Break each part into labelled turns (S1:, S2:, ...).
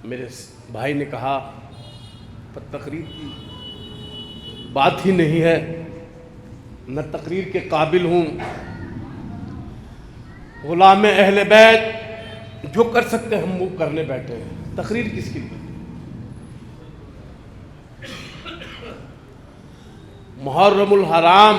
S1: मेरे भाई ने कहा पर तकरीर की बात ही नहीं है, न तकरीर के काबिल हूँ। गुलाम अहले बैत जो कर सकते हम वो करने बैठे हैं, तकरीर किसकी? मुहर्रमुल हराम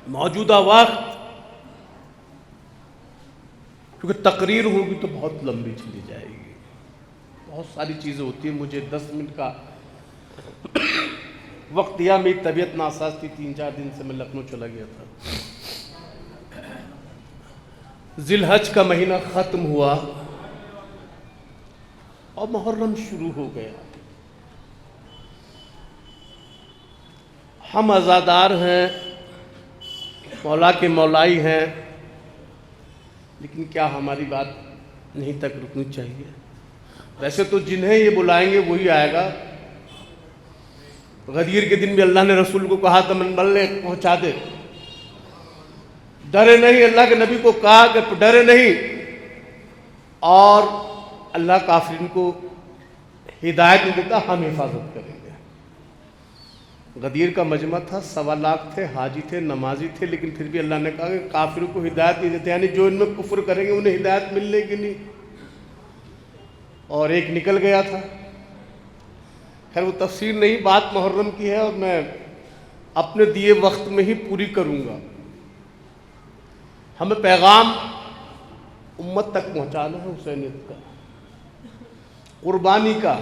S1: मौजूदा वक्त, क्योंकि तकरीर होगी तो बहुत लंबी चली जाएगी, बहुत सारी चीज़ें होती हैं। मुझे 10 मिनट का वक्त दिया, मेरी तबीयत नासाज थी, 3-4 दिन से मैं लखनऊ चला गया था। जिलहज का महीना ख़त्म हुआ और मुहर्रम शुरू हो गया। हम आज़ादार हैं, मौला के मौलाई हैं, लेकिन क्या हमारी बात नहीं तक रुकनी चाहिए? वैसे तो जिन्हें ये बुलाएंगे वही आएगा। गदीर के दिन भी अल्लाह ने रसूल को कहा था मन बल्ले पहुंचा दे, डरे नहीं। अल्लाह के नबी को कहा कि डरे नहीं, और अल्लाह काफिरीन को हिदायत नहीं देता, हम हिफाजत करेंगे। गदीर का मजमा था, 1.25 लाख थे, हाजी थे, नमाजी थे, लेकिन फिर भी अल्लाह ने कहा कि काफिरों को हिदायत नहीं देते, यानी जो इनमें कुफ्र करेंगे उन्हें हिदायत मिलने की नहीं। और एक निकल गया था। खैर वो तफसीर नहीं, बात मुहर्रम की है और मैं अपने दिए वक्त में ही पूरी करूँगा। हमें पैगाम उम्मत तक पहुँचाना है हुसैनियत का, कुर्बानी का,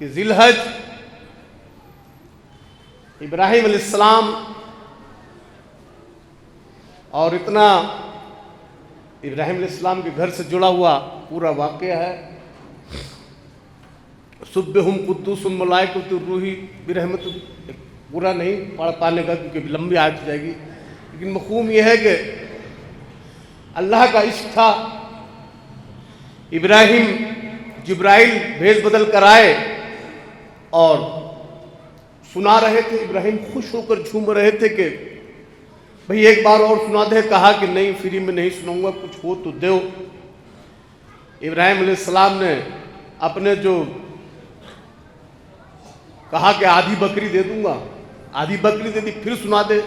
S1: कि जिलहज इब्राहिम अलैहिस्सलाम और इतना इब्राहिम अलैहिस्सलाम के घर से जुड़ा हुआ पूरा वाक़या है। सुब्बहुम कुद्दूसुम मलाइकतुर रूही बिरहमत, पूरा नहीं पढ़ पाने का क्योंकि लंबी आ जाएगी, लेकिन मफ़हूम यह है कि अल्लाह का इश्क था। इब्राहिम जिब्राइल भेज बदल कर आए और सुना रहे थे। इब्राहिम खुश होकर झूम रहे थे कि भाई एक बार और सुना दे। कहा कि नहीं, फ्री में नहीं सुनाऊंगा, कुछ हो तो दो। इब्राहिम अलैहिस्सलाम ने अपने जो कहा कि आधी बकरी दे दूंगा, आधी बकरी दे दी, फिर सुना दे।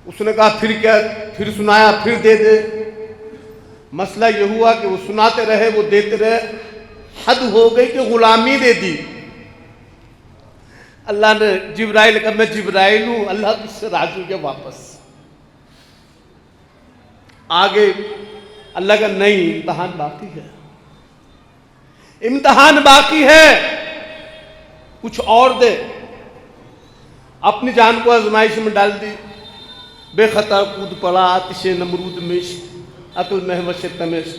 S1: उसने कहा फिर क्या, फिर सुनाया, फिर दे दे। मसला यह हुआ कि वो सुनाते रहे, वो देते रहे, हद हो गई कि गुलामी दे दी। अल्लाह ने जिब्राइल का, मैं जिब्राइल हूं, अल्लाह तुझसे राजी हो गया, वापस आगे। अल्लाह का नहीं, इम्तहान बाकी है, इम्तहान बाकी है, कुछ और दे। अपनी जान को आजमाइश में डाल दी, बेखता कूद पड़ा आतिशे नमरूद में, अक्ल महवश तमेश,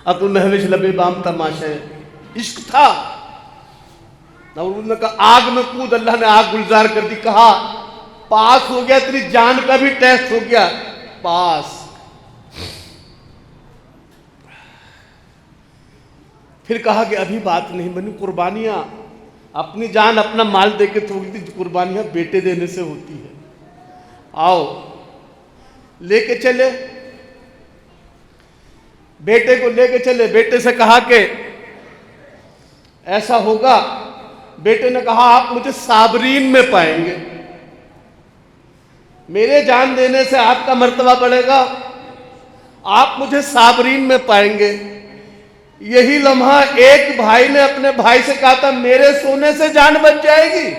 S1: अक्ल महवश लबे बाम तमाशे। इश्क था। नमरूद ने कहा आग में कूद, अल्लाह ने आग गुलजार कर दी। कहा पास हो गया, तेरी जान का भी टेस्ट हो गया, पास। फिर कहा कि अभी बात नहीं बनी, कुर्बानियां अपनी जान अपना माल देके थोड़ी थी, कुर्बानियां बेटे देने से होती है। आओ लेके चले, बेटे को लेके चले। बेटे से कहा कि ऐसा होगा। बेटे ने कहा आप मुझे साबरीन में पाएंगे, मेरे जान देने से आपका मर्तबा बढ़ेगा, आप मुझे साबरीन में पाएंगे। यही लम्हा एक भाई ने अपने भाई से कहा था मेरे सोने से जान बच जाएगी,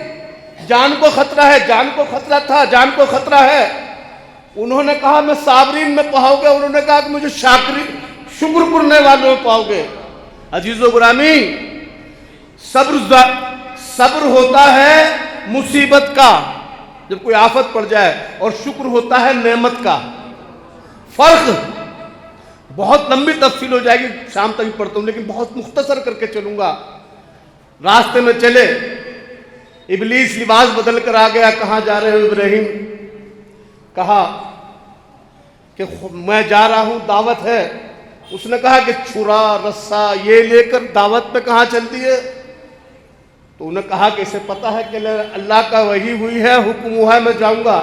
S1: जान को खतरा है, जान को खतरा था, जान को खतरा है। उन्होंने कहा मैं साबरीन में पाओगे, उन्होंने कहा कि मुझे शाकरी शुक्र करने वालों में पाओगे। अजीजो गुरामी, सब्र होता है मुसीबत का, जब कोई आफत पड़ जाए, और शुक्र होता है नेमत का। फर्क बहुत लंबी तफसील हो जाएगी, शाम तक ही पढ़ता हूं, लेकिन बहुत मुख्तसर करके चलूंगा। रास्ते में चले, इबलीस लिबास बदल कर आ गया। कहाँ जा रहे हो इब्राहिम? कहा कि मैं जा रहा हूं, दावत है। उसने कहा कि छुरा रस्सा ये लेकर दावत पे कहाँ चलती है? तो उन्हें कहा कि इसे पता है कि अल्लाह का वही हुई है, हुक्म हुआ है, मैं जाऊंगा।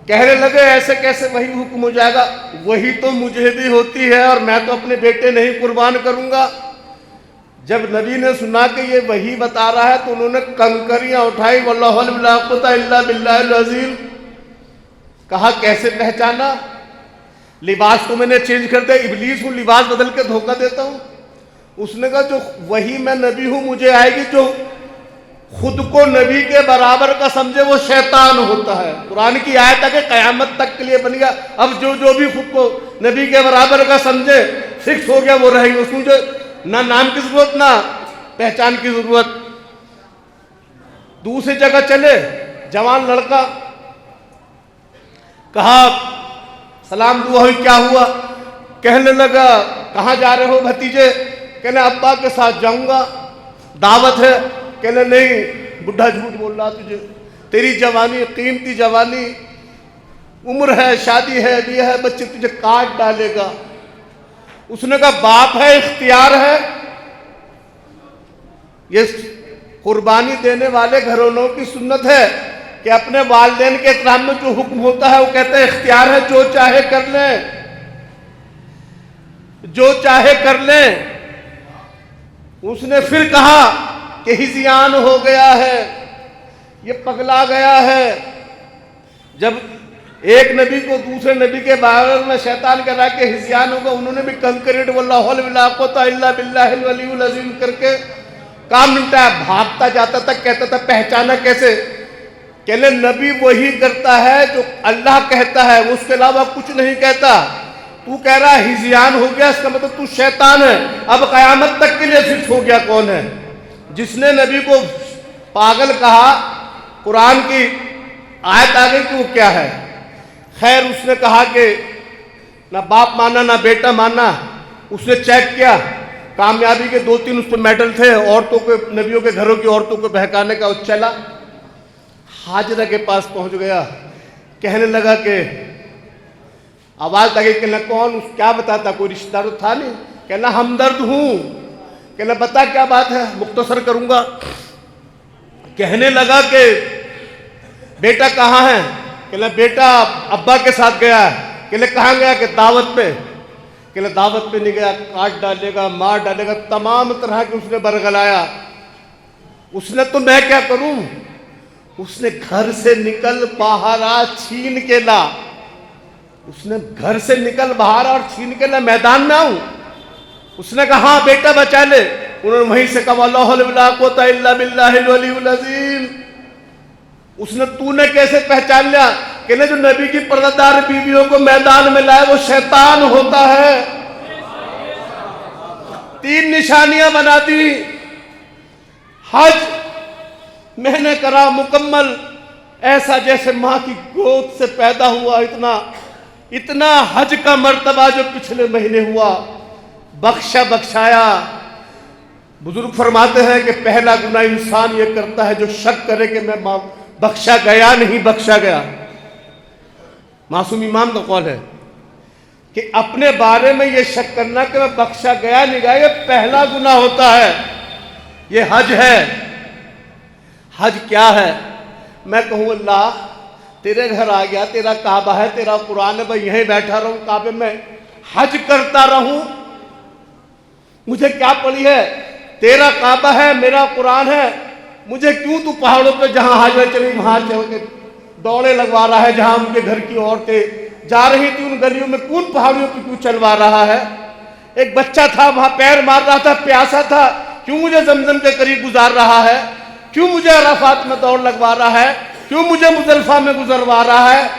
S1: कहने लगे ऐसे कैसे वही हुक्म हो जाएगा, वही तो मुझे भी होती है और मैं तो अपने बेटे नहीं कुर्बान करूंगा। जब नबी ने सुना कि ये वही बता रहा है तो उन्होंने कंकरियां उठाई, वल्लाहु ला कुव्वता इल्ला बिल्लाहिल अज़ीम। कहा कैसे पहचाना? लिबास तो मैंने चेंज कर दिया, इब्लीस हूं, लिबास बदल के धोखा देता हूं। उसने कहा जो वही मैं नबी हूं मुझे आएगी, जो खुद को नबी के बराबर का समझे वो शैतान होता है। कुरान की आयत है कि कयामत तक के लिए बन गया। अब जो भी खुद को नबी के बराबर का समझे फिक्स हो गया, वो रहेंगे। उसमें जो ना नाम की जरूरत ना पहचान की जरूरत। दूसरी जगह चले, जवान लड़का, कहा सलाम दुआ हुई, क्या हुआ? कहने लगा कहाँ जा रहे हो भतीजे? कहने अब्बा के साथ जाऊंगा, दावत है। कहने नहीं, बुढ़ा झूठ बोल रहा तुझे, तेरी जवानी कीमती जवानी, उम्र है, शादी है, भी है, बच्चे तुझे काट डालेगा। उसने कहा बाप है, इख्तियार है। ये कुर्बानी देने वाले घरों की सुन्नत है कि अपने वालिदैन के इकराम में जो हुक्म होता है वो कहते हैं इख्तियार है, जो चाहे कर ले, जो चाहे कर ले। उसने फिर कहा कि हिजियान हो गया है, ये पगला गया है। जब एक नबी को दूसरे नबी के बारे में शैतान कह रहा है कि हिजियान होगा, उन्होंने भी कंक्रीट वल्लाहु ला कुव्वता इल्ला बिल्लाहिल अलीयुल अज़ीम करके काम निपटाया। भागता जाता था, कहता था पहचाना कैसे? कहले नबी वही करता है जो अल्लाह कहता है, वो उसके अलावा कुछ नहीं कहता। तू कह रहा है हिजियान हो गया, इसका मतलब तू शैतान है। अब कयामत तक के लिए फिक्स हो गया कौन है जिसने नबी को पागल कहा। कुरान की आयत आ गई कि वो क्या है। खैर उसने कहा कि ना बाप माना ना बेटा माना। उसने चेक किया, कामयाबी के 2-3 उस पर मेडल थे, औरतों के, नबियों के घरों की औरतों को बहकाने का। वो चला हाजरा के पास पहुंच गया, कहने लगा कि आवाज लगी, कहना कौन? उस क्या बताता, कोई रिश्तेदार तो था नहीं। कहना हमदर्द हूं। कहना बता क्या बात है, मुख्तसर करूंगा। कहने लगा कि बेटा कहाँ है? कहना बेटा अब्बा के साथ गया है। कहले कहाँ गया? कि दावत पे। कहले दावत पे नहीं गया, काट डालेगा, मार डालेगा, तमाम तरह के उसने बरगलाया। उसने तो मैं क्या करूं? उसने घर से निकल बाहर आ, छीन के ला। उसने घर से निकल बाहर और छीन के ला, मैदान में आऊं। उसने कहा हाँ बेटा बचा ले। उन्होंने वहीं से कहा वल्लाहु ला कुव्वता इल्ला बिल्लाहिल अलीयुल अज़ीम। उसने तूने कैसे पहचान लिया? कहने जो नबी की पर्दादार बीवियों को मैदान में लाए वो शैतान होता है। 3 निशानियां बना दी। हज मैंने करा मुकम्मल, ऐसा जैसे मां की गोद से पैदा हुआ। इतना हज का मर्तबा जो पिछले महीने हुआ, बख्शाया। बुजुर्ग फरमाते हैं कि पहला गुनाह इंसान ये करता है जो शक करे कि मैं बख्शा गया नहीं बख्शा गया। मासूम इमाम का कौल है कि अपने बारे में ये शक करना कि मैं बख्शा गया नहीं गया, ये पहला गुनाह होता है। ये हज है। हज क्या है? मैं कहूँ अल्लाह तेरे घर आ गया, तेरा काबा है, तेरा कुरान है, भाई यहीं बैठा रहूं काबे में, हज करता रहूं, मुझे क्या पड़ी है? तेरा काबा है, मेरा कुरान है, मुझे क्यों तू पहाड़ों पे जहां हाजिर चली वहां चल के दौड़े लगवा रहा है? जहां उनके घर की औरतें जा रही थी उन गलियों में, कौन पहाड़ियों पे क्यों चलवा रहा है? एक बच्चा था वहां पैर मार रहा था, प्यासा था, क्यों मुझे जमजम के करीब गुजार रहा है? क्यों मुझे अराफात में दौड़ लगवा रहा है? क्यों मुझे मुजल्फा में गुजरवा रहा है?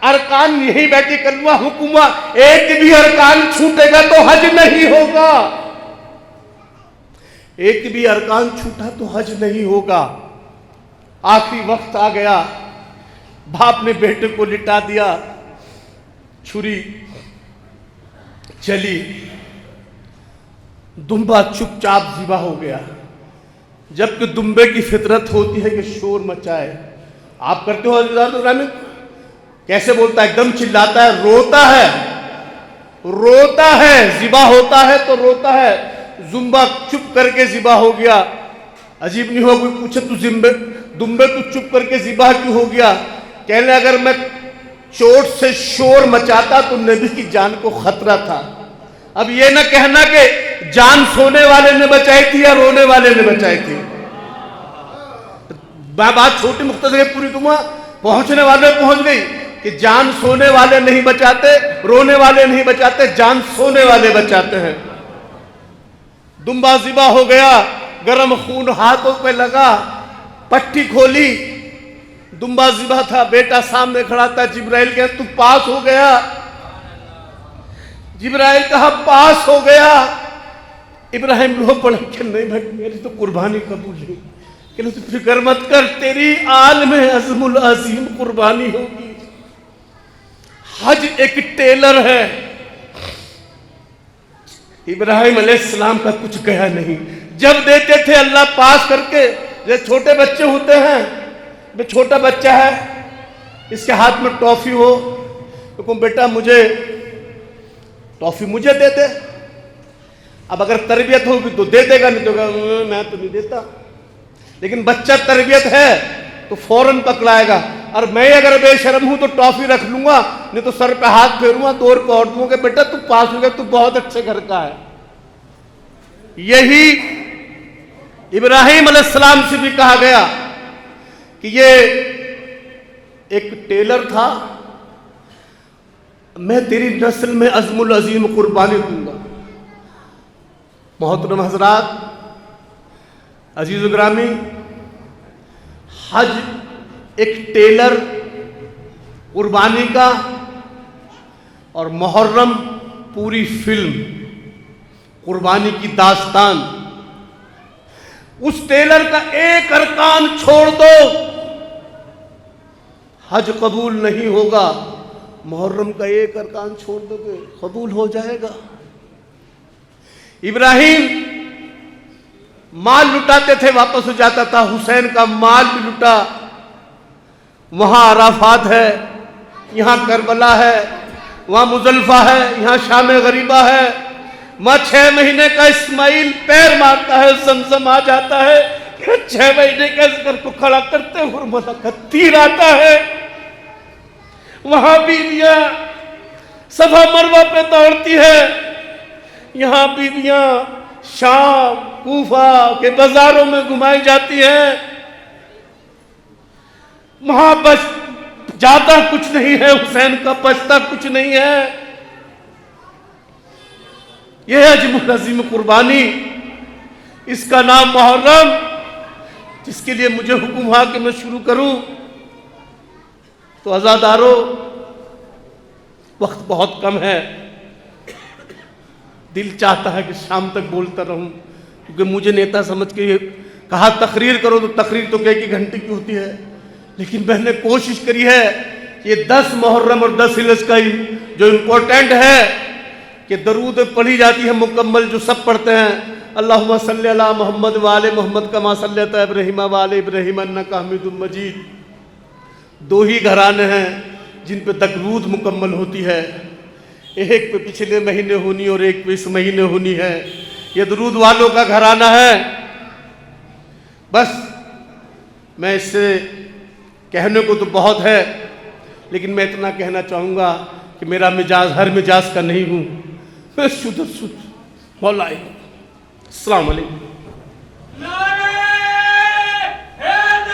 S1: अरकान यही बैठी कलमा हुकुमा, एक भी अरकान छूटेगा तो हज नहीं होगा। एक भी अरकान छूटा तो हज नहीं होगा। आखिरी वक्त आ गया, बाप ने बेटे को लिटा दिया, छुरी चली, दुम्बा चुपचाप ज़िबा हो गया। जबकि दुम्बे की फितरत होती है कि शोर मचाए। आप करते हो अज़ीज़ान? कैसे बोलता है? एकदम चिल्लाता है, रोता है। ज़िबा होता है तो रोता है। जुम्बा चुप करके ज़िबा हो गया। अजीब नहीं हो? कोई पूछे तू दुम्बे तू चुप करके ज़िबा क्यों हो गया? कहने अगर मैं चोट से शोर मचाता तो नबी की जान को खतरा था। अब ये ना कहना कि जान सोने वाले ने बचाई थी या रोने वाले ने बचाई थी। बात छोटी मुख्तसर पूरी दूंगा, पहुंचने वाले पहुंच गई कि जान सोने वाले नहीं बचाते, रोने वाले नहीं बचाते, जान सोने वाले बचाते हैं। दुम्बा ज़िबा हो गया, गर्म खून हाथों पे लगा, पट्टी खोली, दुम्बा ज़िबा था, बेटा सामने खड़ा था। जिब्राइल कहा तू पास हो गया। जिब्राइल कहा पास हो गया। इब्राहिम रो पड़े कि नहीं भाई मेरी तो कुर्बानी कबूल नहीं। कि तू फिक्र मत कर, तेरी आल में अज़मुल अज़ीम कुर्बानी होगी। हज एक टेलर है। इब्राहिम अलैहिस्सलाम का कुछ कहा नहीं। जब देते थे अल्लाह पास करके, जैसे छोटे बच्चे होते हैं, वे छोटा बच्चा है, इसके हाथ में टॉफी हो तो बेटा मुझे टॉफी मुझे दे दे। अब अगर तरबियत होगी तो दे देगा, नहीं तो मैं तो नहीं देता। लेकिन बच्चा तरबियत है तो फौरन पकड़ाएगा। और मैं अगर बेशर्म हूं तो टॉफी रख लूंगा, नहीं तो सर पे हाथ फेरूंगा, 2 रुपये और दूंगा, बेटा तू पास हो गया, तू बहुत अच्छे घर का है। यही इब्राहिम अलैहिस्सलाम से भी कहा गया कि ये एक टेलर था, मैं तेरी नस्ल में अज़मुल अज़ीम कुर्बानी दूंगा। मोहतरम हज़रात, अजीज़ ग्रामी, हज एक टेलर कुर्बानी का और मुहर्रम पूरी फिल्म कुर्बानी की दास्तान। उस टेलर का एक अरकान छोड़ दो, हज कबूल नहीं होगा। मुहर्रम का एक अरकान छोड़ दोगे, कबूल हो जाएगा। इब्राहिम माल लुटाते थे, वापस हो जाता था। हुसैन का माल भी लुटा। वहां अराफात है, यहां करबला है, वहां मुजल्फा है, यहां शाम गरीबा है। वहां 6 महीने का इस्माइल पैर मारता है, समसम आ जाता है। 6 महीने का इस घर को खड़ा करते हुए का तीर आता है। वहां बीवियां सफा मरवा पे दौड़ती है, यहां बीवियां शाम कूफा के बाजारों में घुमाई जाती हैं। वहां बस जाता कुछ नहीं है, हुसैन का बचता कुछ नहीं है। यह है अज़मुल अज़ीम कुर्बानी, इसका नाम मुहर्रम, जिसके लिए मुझे हुक्म हुआ कि मैं शुरू करूं। तो आज़ादारों, वक्त बहुत कम है। दिल चाहता है कि शाम तक बोलता रहूं, क्योंकि मुझे नेता समझ के कहा तकरीर करो तो तकरीर तो कई घंटे की होती है। लेकिन मैंने कोशिश करी है ये 10 मुहर्रम और 10 हिल्स का जो इम्पोर्टेंट है कि दरूद पढ़ी जाती है मुकम्मल, जो सब पढ़ते हैं। अल्लाहुम्मा सल्ली अला मोहम्मद वाले मोहम्मद कमा सल्लैता इब्राहीम वाले इब्राहीम अन्नका हमीदुम मजीद। 2 ही घराने हैं जिन पे दरूद मुकम्मल होती है, एक पे पिछले महीने होनी और एक पे इस महीने होनी है। ये दरूद वालों का घराना है। बस मैं इससे कहने को तो बहुत है, लेकिन मैं इतना कहना चाहूँगा कि मेरा मिजाज हर मिजाज का नहीं हूँ, मैं शुद्ध मौला हूँ। अस्सलाम वालेकुम।